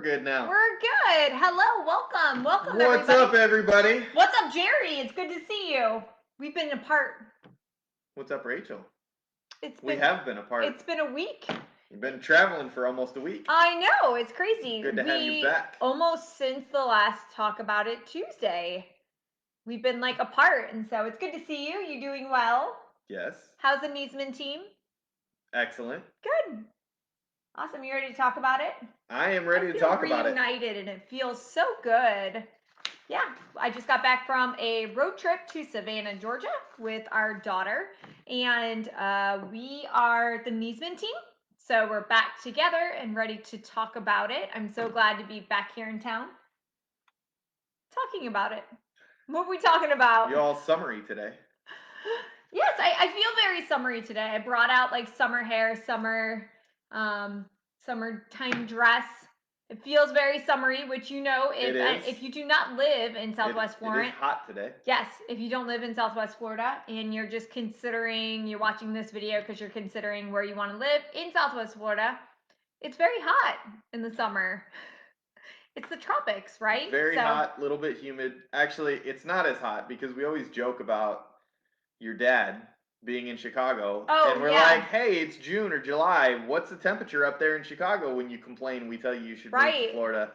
good now. We're good. Hello, welcome. Welcome, What's everybody. up, everybody? What's up, Jerry? It's good to see you. We've been apart. What's up, Rachel? We have been apart. It's been a week. You've been traveling for almost a week. I know, it's crazy. Good to have you back. Almost since the last Talk About It Tuesday, we've been like apart, and so it's good to see you. You doing well? Yes. How's the Niesman team? Excellent. Good. Awesome. You ready to talk about it? I am ready to talk about it. Reunited, and it feels so good. Yeah, I just got back from a road trip to Savannah, Georgia with our daughter, and we are the Niesman team. So we're back together and ready to talk about it. I'm so glad to be back here in town talking about it. What are we talking about? You're all summery today. Yes, I feel very summery today. I brought out like summer hair, summertime dress. It feels very summery, which you know, if you do not live in Southwest Florida. It is hot today. Yes, if you don't live in Southwest Florida and you're just you're watching this video because you're considering where you want to live in Southwest Florida, it's very hot in the summer. It's the tropics, right? Very hot, a little bit humid. Actually, it's not as hot because we always joke about your dad being in Chicago. And we're like, hey, it's June or July. What's the temperature up there in Chicago? When you complain, we tell you should move to Florida.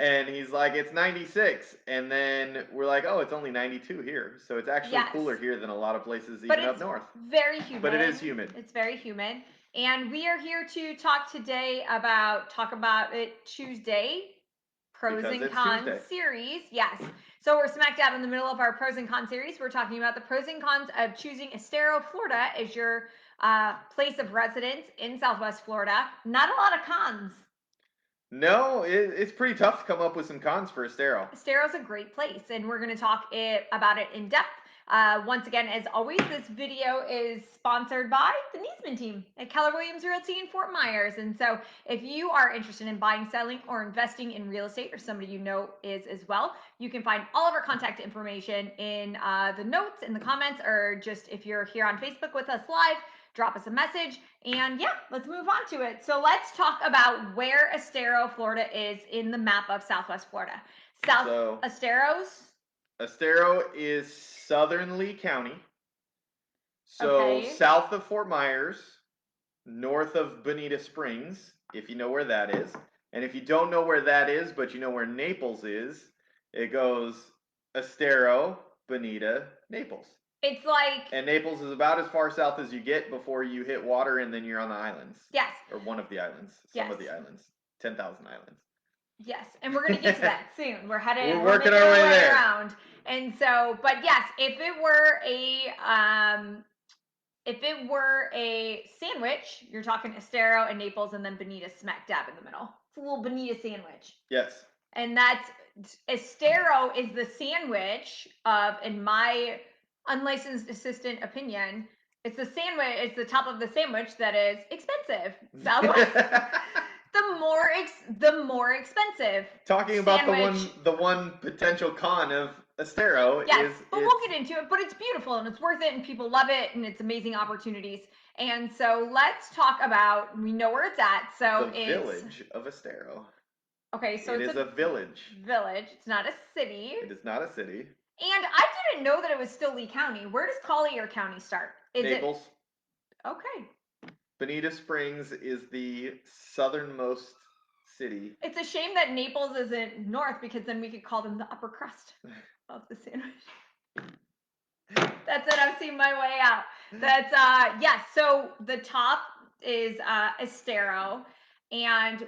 And he's like, it's 96. And then we're like, oh, it's only 92 here. So it's actually cooler here than a lot of places even up north. Very humid. But it is humid. It's very humid. And we are here to talk today about Talk About It Tuesday. Pros and Cons series. Yes. So we're smack dab in the middle of our pros and cons series. We're talking about the pros and cons of choosing Estero, Florida as your place of residence in Southwest Florida. Not a lot of cons. No, it's pretty tough to come up with some cons for Estero. Estero's a great place, and we're going to talk about it in depth. Once again, as always, this video is sponsored by the Niesman Team at Keller Williams Realty in Fort Myers. And so if you are interested in buying, selling, or investing in real estate, or somebody you know is as well, you can find all of our contact information in the notes, in the comments, or just if you're here on Facebook with us live, drop us a message. And yeah, let's move on to it. So let's talk about where Estero, Florida is in the map of Southwest Florida. Estero is southern Lee County. So south of Fort Myers, north of Bonita Springs, if you know where that is. And if you don't know where that is, but you know where Naples is, it goes Estero, Bonita, Naples. It's like... And Naples is about as far south as you get before you hit water, and then you're on the islands. Yes. Or one of the islands. Some of the islands. 10,000 islands. Yes, and we're going to get to that soon. We're working our way there. Around. And so, but yes, if it were a sandwich, you're talking Estero and Naples and then Bonita smack dab in the middle. It's a little Bonita sandwich. Yes. And that's Estero is the sandwich of, in my unlicensed assistant opinion, it's the sandwich, it's the top of the sandwich that is expensive. Southwest. The more expensive. Talking about the one potential con of Estero is... but we'll get into it, but it's beautiful and it's worth it and people love it and it's amazing opportunities. And so let's talk about, we know where it's at. So the village of Estero. Okay, so it is a village. Village. It's not a city. It is not a city. And I didn't know that it was still Lee County. Where does Collier County start? Naples. Okay. Bonita Springs is the southernmost city. It's a shame that Naples isn't north because then we could call them the upper crust of the sandwich. That's it. I'm seeing my way out. That's yes. So the top is Estero, and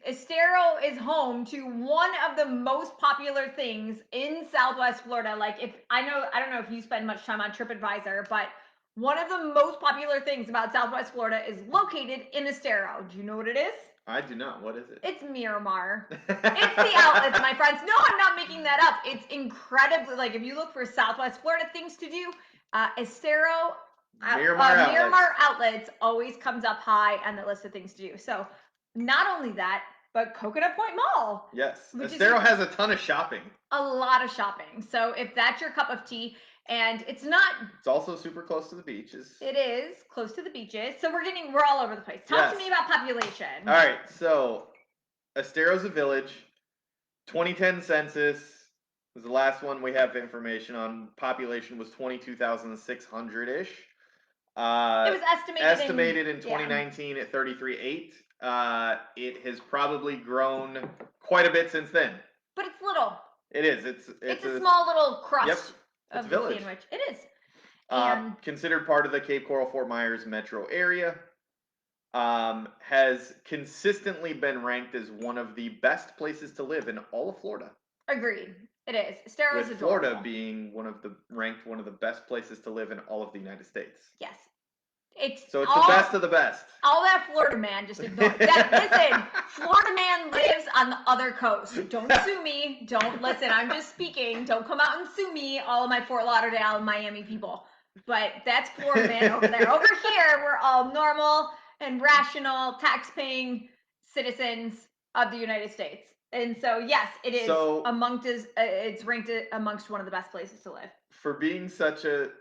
Estero is home to one of the most popular things in Southwest Florida. Like I don't know if you spend much time on TripAdvisor, but one of the most popular things about Southwest Florida is located in Estero. Do you know what it is? I do not. What is it? It's Miramar. It's the outlets, my friends. No, I'm not making that up. It's incredibly, like, if you look for Southwest Florida things to do, Estero, Miramar outlets always comes up high on the list of things to do. So not only that, but Coconut Point Mall. Yes. Estero has a ton of shopping. A lot of shopping. So if that's your cup of tea, and it's also super close to the beaches. It is close to the beaches. So we're all over the place. Talk to me about population. All right. So Estero's a village. 2010 census was the last one we have information on. Population was 22,600-ish. It was estimated in 2019 at 33.8. It has probably grown quite a bit since then. But it's little. It is. It's a small little crust of the sandwich. It is. And considered part of the Cape Coral Fort Myers metro area. Has consistently been ranked as one of the best places to live in all of Florida. Agreed. It is. Estero's with Florida being ranked one of the best places to live in all of the United States. Yes. It's the best of the best. All that Florida man just ignore that. Listen, Florida man lives on the other coast. Don't sue me. Don't listen. I'm just speaking. Don't come out and sue me, all of my Fort Lauderdale and Miami people. But that's Florida man over there. Over here, we're all normal and rational, tax-paying citizens of the United States. And so, yes, it is it's ranked amongst one of the best places to live. For being such a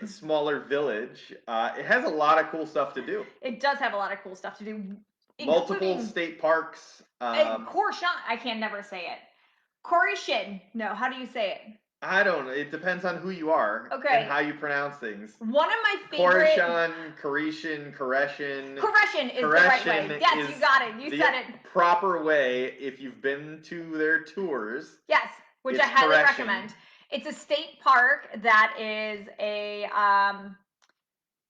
smaller village, it has a lot of cool stuff to do. It does have a lot of cool stuff to do. Multiple state parks. I can never say it. Corishin. No, how do you say it? I don't know. It depends on who you are and how you pronounce things. One of my favorite... Koreshin. Koreshin is the right way. Yes, you got it. You said it. Proper way, if you've been to their tours. Yes, which I highly recommend. It's a state park that is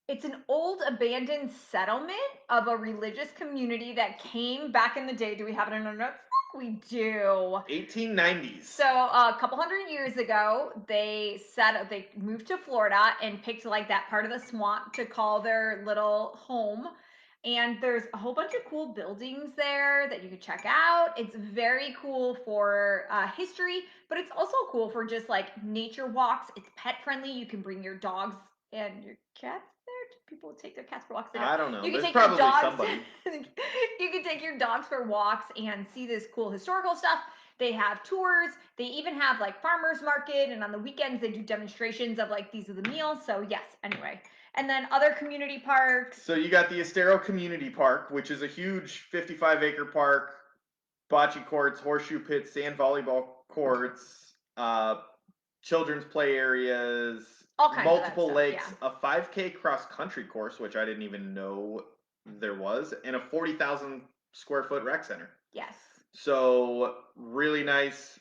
it's an old abandoned settlement of a religious community that came back in the day. Do we have it in our notes? We do. 1890s. So a couple hundred years ago, they moved to Florida and picked like that part of the swamp to call their little home. And there's a whole bunch of cool buildings there that you can check out. It's very cool for history, but it's also cool for just like nature walks. It's pet friendly. You can bring your dogs and your cats there. People take their cats for walks. I don't know. You can There's take probably your dogs. Somebody. You can take your dogs for walks and see this cool historical stuff. They have tours. They even have like farmers market, and on the weekends they do demonstrations of like these are the meals. So yes, anyway. And then other community parks. So you got the Estero Community Park, which is a huge 55-acre park, bocce courts, horseshoe pits, sand volleyball courts, children's play areas, multiple lakes, a 5K cross-country course, which I didn't even know there was, and a 40,000 square foot rec center. Yes. So really nice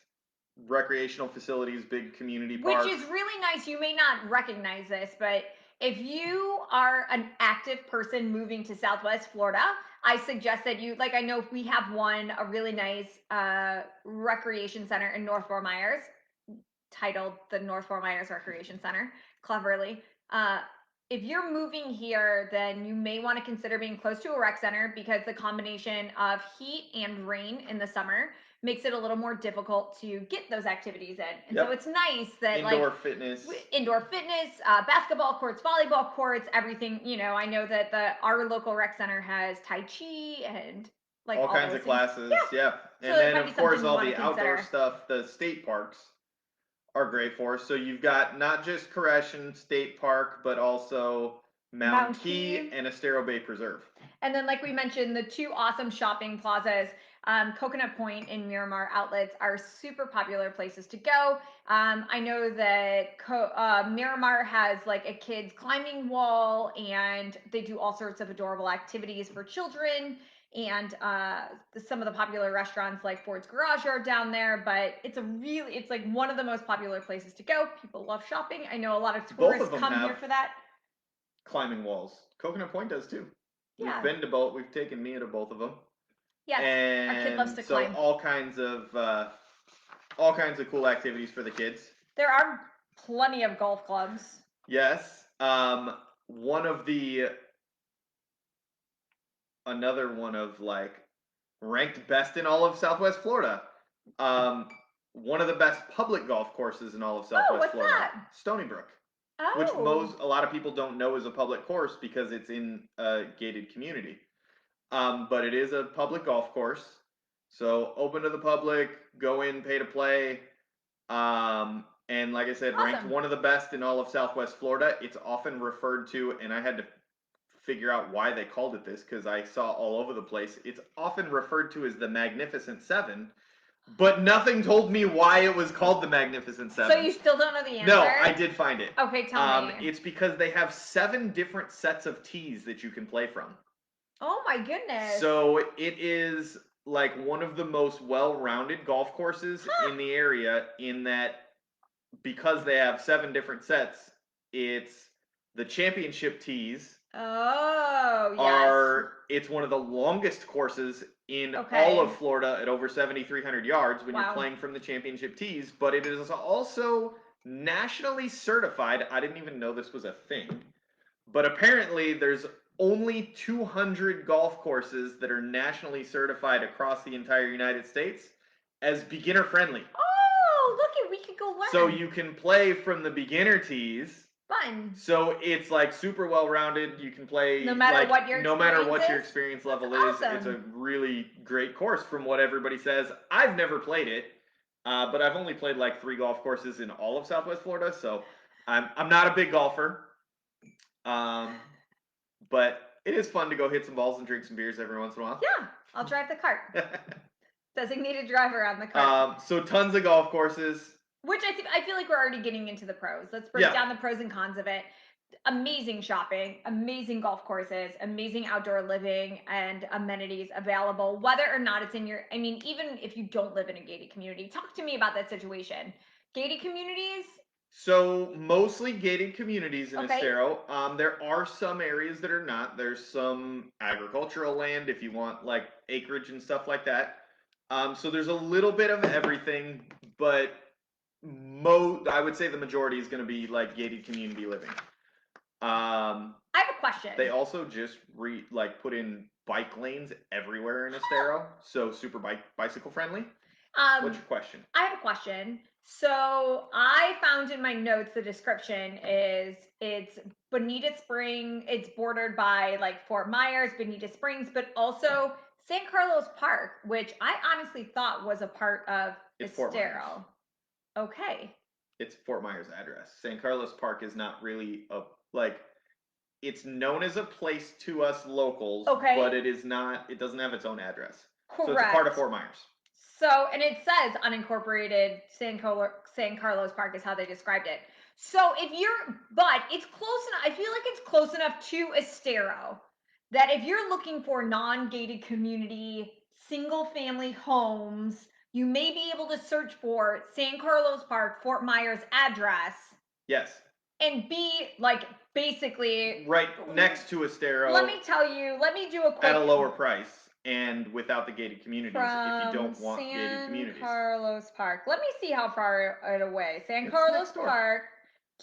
recreational facilities, big community parks. Which is really nice. You may not recognize this, but if you are an active person moving to Southwest Florida, I suggest that you, like I know we have a really nice recreation center in North Fort Myers, titled the North Fort Myers Recreation Center, cleverly. If you're moving here, then you may want to consider being close to a rec center because the combination of heat and rain in the summer makes it a little more difficult to get those activities in. And so it's nice that indoor fitness, basketball courts, volleyball courts, everything. You know, I know that our local rec center has Tai Chi and like all kinds of classes. Yeah. And then of course all the outdoor stuff, the state parks are great for. So you've got not just Koreshin State Park, but also Mount Key and Estero Bay Preserve. And then, like we mentioned, the two awesome shopping plazas, Coconut Point and Miramar Outlets, are super popular places to go. I know that Miramar has like a kids climbing wall, and they do all sorts of adorable activities for children. And some of the popular restaurants like Ford's Garage are down there, but it's like one of the most popular places to go. People love shopping. I know a lot of tourists come here for that. Climbing walls. Coconut Point does too. Yeah. We've been to both. We've taken Mia to both of them. Yes, and our kid loves to climb. So all kinds of cool activities for the kids. There are plenty of golf clubs. Yes. Another one of like ranked best in all of Southwest Florida. One of the best public golf courses in all of Southwest Florida. That? Stony Brook. Oh. Which a lot of people don't know is a public course because it's in a gated community. But it is a public golf course. So open to the public, go in, pay to play. And like I said, ranked one of the best in all of Southwest Florida. It's often referred to, and I had to figure out why they called it this because I saw all over the place. It's often referred to as the Magnificent Seven, but nothing told me why it was called the Magnificent Seven. So you still don't know the answer? No, I did find it. Okay, tell me. It's because they have 7 different sets of tees that you can play from. Oh my goodness. So it is like one of the most well-rounded golf courses in the area in that because they have 7 different sets, it's the championship tees. Oh, yes. It's one of the longest courses in all of Florida at over 7,300 yards when you're playing from the championship tees, but it is also nationally certified. I didn't even know this was a thing, but apparently there's only 200 golf courses that are nationally certified across the entire United States as beginner friendly. Oh, look it, we could go learn. So you can play from the beginner tees. Fun. So it's like super well rounded. You can play no matter what your experience level is. It's a really great course from what everybody says. I've never played it, but I've only played like 3 golf courses in all of Southwest Florida. So I'm not a big golfer. But it is fun to go hit some balls and drink some beers every once in a while. Yeah, I'll drive the cart. Designated driver on the cart. So tons of golf courses. Which I feel like we're already getting into the pros. Let's break down the pros and cons of it. Amazing shopping, amazing golf courses, amazing outdoor living and amenities available, whether or not it's in your, I mean, even if you don't live in a gated community. Talk to me about that situation. Gated communities? So mostly gated communities in Estero. There are some areas that are not. There's some agricultural land if you want like acreage and stuff like that. So there's a little bit of everything, but I would say the majority is going to be like gated community living. I have a question. They also just put in bike lanes everywhere in Estero, so super bicycle friendly. What's your question? I have a question. So I found in my notes the description is it's Bonita Spring. It's bordered by like Fort Myers, Bonita Springs, but also San Carlos Park, which I honestly thought was a part of Estero. Okay. It's Fort Myers address. San Carlos Park is not really it's known as a place to us locals, but it is not. It doesn't have its own address. Correct. So it's a part of Fort Myers. So, and it says unincorporated San Carlos Park is how they described it. So but it's close enough. I feel like it's close enough to Estero that if you're looking for non-gated community, single family homes, you may be able to search for San Carlos Park, Fort Myers address. Yes. And be like basically right next to Estero. Let me do a quick at a lower price. And without the gated communities, if you don't want gated communities. San Carlos Park. Let me see how far away. San Carlos Park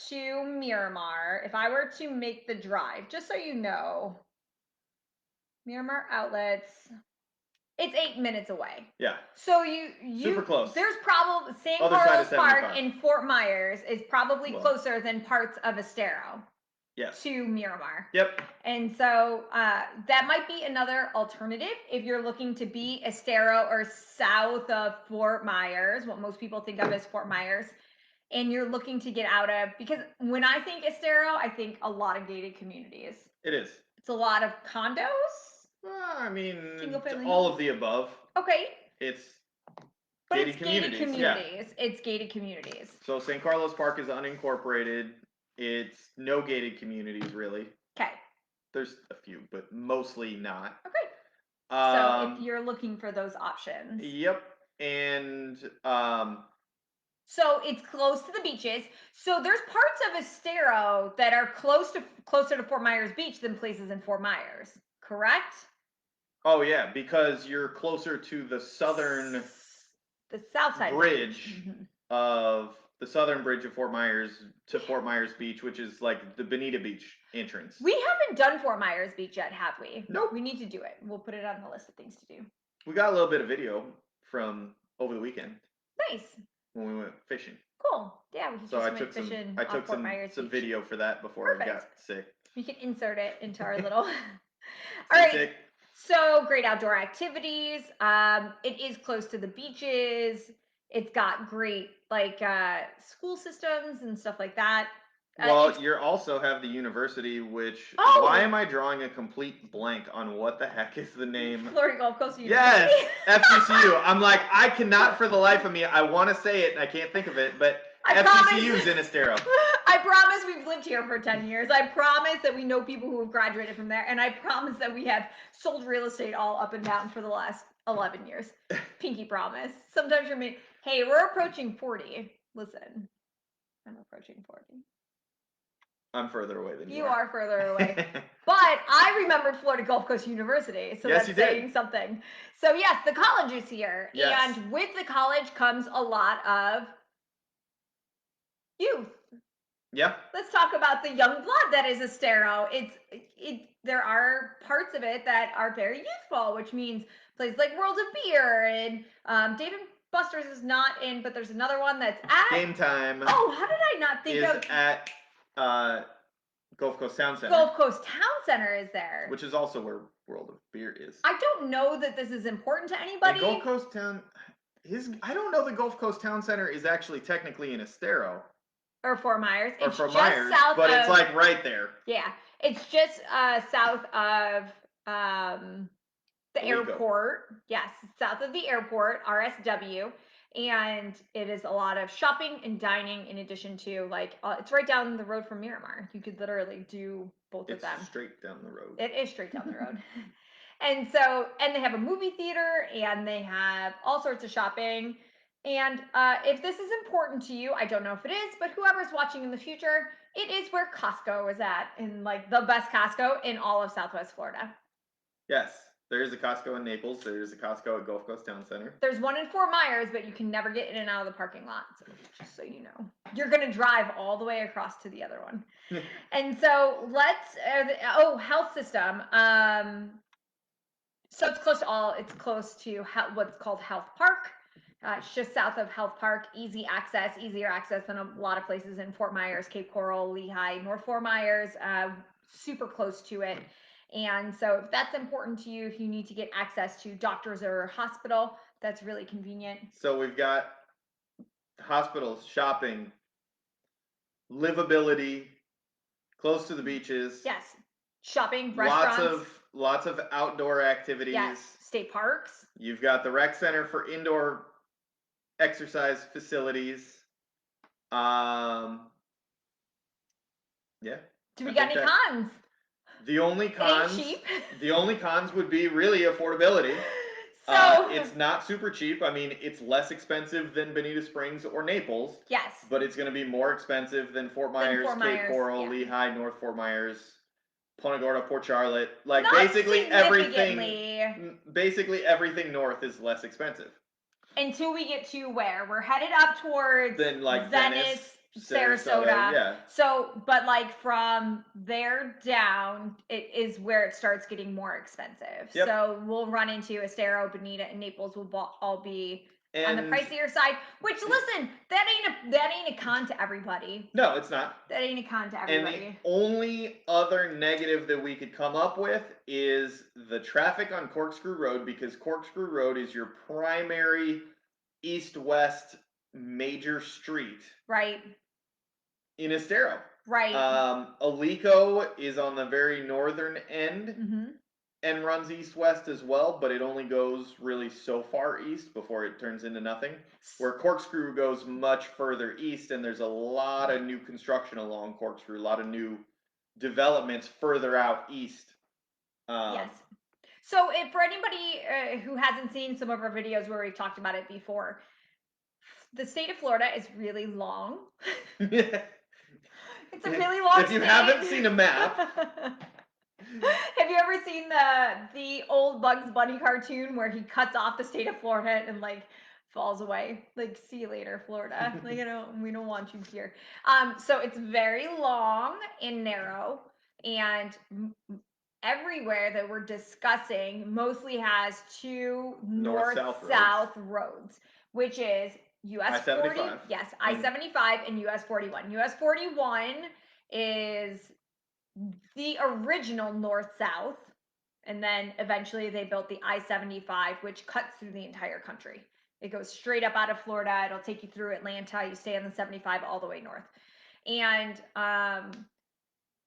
to Miramar. If I were to make the drive, just so you know, Miramar Outlets, it's 8 minutes away. Yeah. So you super close. There's probably San Carlos Park in Fort Myers is probably closer than parts of Estero. Yes. To Miramar. Yep. And so that might be another alternative if you're looking to be Estero or south of Fort Myers, what most people think of as Fort Myers, and you're looking to get out of, because when I think Estero, I think a lot of gated communities. It is. It's a lot of condos. I mean, all of the above. Okay. It's gated communities. Yeah. It's gated communities. So San Carlos Park is unincorporated. It's no gated communities, really. Okay. There's a few, but mostly not. Okay. So if you're looking for those options. Yep. And so it's close to the beaches. So there's parts of Estero that are closer to Fort Myers Beach than places in Fort Myers, correct? Oh yeah, because you're closer to the south side bridge of the southern bridge of Fort Myers to Fort Myers Beach, which is like the Bonita Beach entrance. We haven't done Fort Myers Beach yet, have we? Nope. We need to do it. We'll put it on the list of things to do. We got a little bit of video from over the weekend. Nice. When we went fishing. Cool. Yeah, we just went fishing on Fort Myers Beach. some video for that before I got sick. We can insert it into our little. All right. Sick. So great outdoor activities. It is close to the beaches. It's got great school systems and stuff like that. Well, you also have the university, which, why am I drawing a complete blank on what the heck is the name? Florida Gulf Coast University. Yes, FGCU. I'm like, I cannot for the life of me, I want to say it and I can't think of it, but FGCU's in Estero. I promise we've lived here for 10 years. I promise that we know people who have graduated from there, and I promise that we have sold real estate all up and down for the last 11 years. Pinky promise. Sometimes you're hey, we're approaching 40. Listen, I'm approaching 40. I'm further away than you are. You are further away. But I remembered Florida Gulf Coast University, so that's saying something. So yes, the college is here. Yes. And with the college comes a lot of youth. Yeah. Let's talk about the young blood that is Estero. There are parts of it that are very youthful, which means places like World of Beer and Dave & Buster's is not in, but there's another one that's at Game Time. Oh, how did I not think of at Gulf Coast Town Center. Gulf Coast Town Center is there. Which is also where World of Beer is. I don't know that this is important to anybody. And Gulf Coast Town I don't know the Gulf Coast Town Center is actually technically in Estero. Or Fort Myers. It's just south but it's like right there. Yeah. It's just south of the airport. Yes, south of the airport, RSW. And it is a lot of shopping and dining in addition to it's right down the road from Miramar. You could literally do both of them. It's straight down the road. It is straight down the road. And they have a movie theater and they have all sorts of shopping. And if this is important to you, I don't know if it is, but whoever's watching in the future, it is where Costco is at, in the best Costco in all of Southwest Florida. Yes. There is a Costco in Naples. There's a Costco at Gulf Coast Town Center. There's one in Fort Myers, but you can never get in and out of the parking lot. So just so you know, you're going to drive all the way across to the other one. And so health system. So it's close to what's called Health Park. It's just south of Health Park. Easier access than a lot of places in Fort Myers, Cape Coral, Lehigh, North Fort Myers, super close to it. And so if that's important to you, if you need to get access to doctors or hospital, that's really convenient. So we've got hospitals, shopping, livability, close to the beaches. Yes. Shopping, restaurants. Lots of outdoor activities. Yes. State parks. You've got the rec center for indoor exercise facilities. Yeah. Do we got any cons? The only cons would be really affordability. So it's not super cheap. I mean, it's less expensive than Bonita Springs or Naples. Yes. But it's going to be more expensive than Fort Myers, Cape Coral, yeah. Lehigh, North Fort Myers, Punta Gorda, Port Charlotte. Not basically everything north is less expensive. Until we get to where? We're headed up towards Venice, Sarasota. Yeah. So, but from there down, it is where it starts getting more expensive. Yep. So we'll run into Estero, Bonita, and Naples will all be on the pricier side. Which, listen, that ain't a con to everybody. No, it's not. That ain't a con to everybody. And the only other negative that we could come up with is the traffic on Corkscrew Road, because Corkscrew Road is your primary east-west major street. Right. In Estero. Right. Alico is on the very northern end and runs east-west as well, but it only goes really so far east before it turns into nothing. Where Corkscrew goes much further east, and there's a lot of new construction along Corkscrew, a lot of new developments further out east. Yes. So for anybody who hasn't seen some of our videos where we've talked about it before, the state of Florida is really long. It's a really long state. If you haven't seen a map. Have you ever seen the old Bugs Bunny cartoon where he cuts off the state of Florida and falls away? See you later, Florida. We don't want you here. So it's very long and narrow, and everywhere that we're discussing mostly has two north-south roads, which is US 40, yes, I-75 and US 41. US 41 is the original north-south, and then eventually they built the I-75, which cuts through the entire country. It goes straight up out of Florida. It'll take you through Atlanta. You stay on the 75 all the way north. And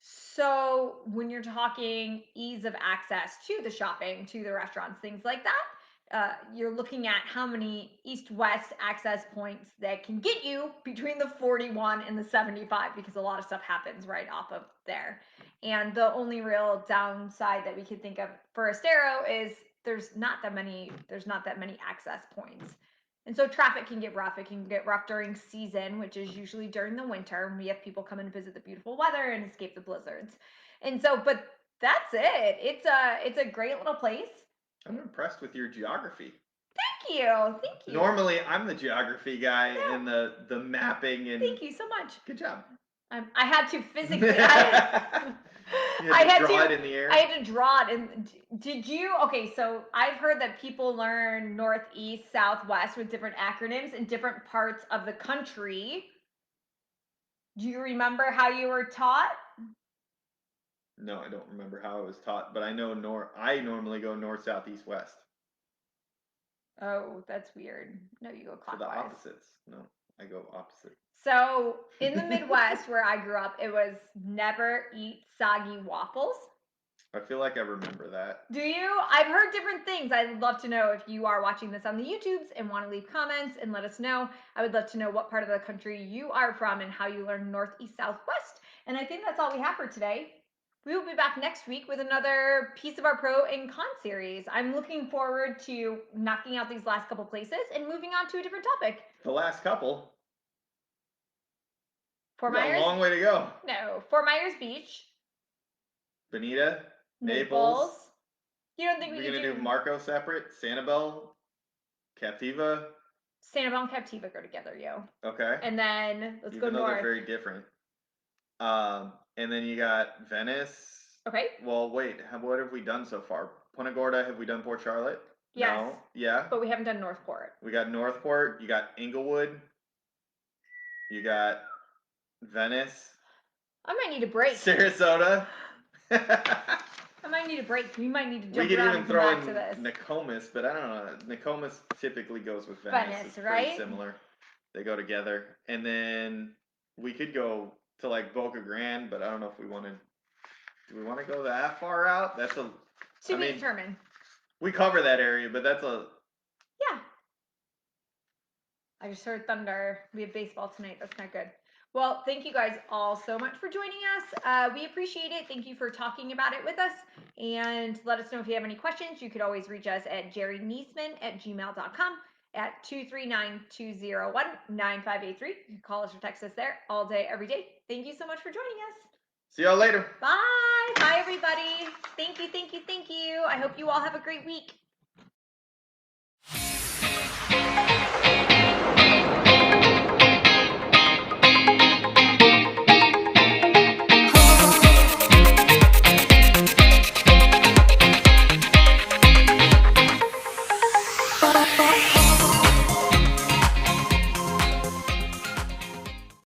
so when you're talking ease of access to the shopping, to the restaurants, things like that, you're looking at how many east-west access points that can get you between the 41 and the 75, because a lot of stuff happens right off of there. And the only real downside that we could think of for Estero is there's not that many access points. And so traffic can get rough. It can get rough during season, which is usually during the winter. We have people come and visit the beautiful weather and escape the blizzards. And so, but that's it. It's a great little place. I'm impressed with your geography. Thank you. Thank you. Normally, I'm the geography guy and the mapping and. Thank you so much. Good job. I had to physically. I had to draw it in the air. I had to draw it. And did you? Okay, so I've heard that people learn northeast, southwest with different acronyms in different parts of the country. Do you remember how you were taught? No, I don't remember how I was taught, but I know I normally go north, south, east, west. Oh, that's weird. No, you go clockwise. For the opposites. No, I go opposite. So in the Midwest where I grew up, it was never eat soggy waffles. I feel like I remember that. Do you? I've heard different things. I'd love to know if you are watching this on the YouTubes and want to leave comments and let us know. I would love to know what part of the country you are from and how you learn north, east, south, west. And I think that's all we have for today. We will be back next week with another piece of our pro and con series. I'm looking forward to knocking out these last couple places and moving on to a different topic. The last couple? Fort Myers? A long way to go. No. Fort Myers Beach. Bonita. Naples. You don't think we can do Marco separate? Sanibel? Captiva? Sanibel and Captiva go together, yo. Okay. And then let's go north. Even though they're very different. And then you got Venice. Okay. Well, wait. What have we done so far? Punta Gorda. Have we done Port Charlotte? Yes. No. Yeah. But we haven't done Northport. We got Northport. You got Inglewood. You got Venice. I might need a break. Sarasota. I might need a break. We might need to jump around and come back to this. Nokomis, but I don't know. Nokomis typically goes with Venice. It's right? Pretty similar. They go together. And then we could go to like Boca Grande, but I don't know if we want to. Do we want to go that far out? That's a. To be determined. We cover that area, but that's a. Yeah. I just heard thunder. We have baseball tonight. That's not good. Well, thank you guys all so much for joining us. We appreciate it. Thank you for talking about it with us. And let us know if you have any questions. You could always reach us at jerryniesman@gmail.com at 239-201-9583. You can call us or text us there all day, every day. Thank you so much for joining us. See y'all later. Bye. Bye, everybody. Thank you, thank you, thank you. I hope you all have a great week.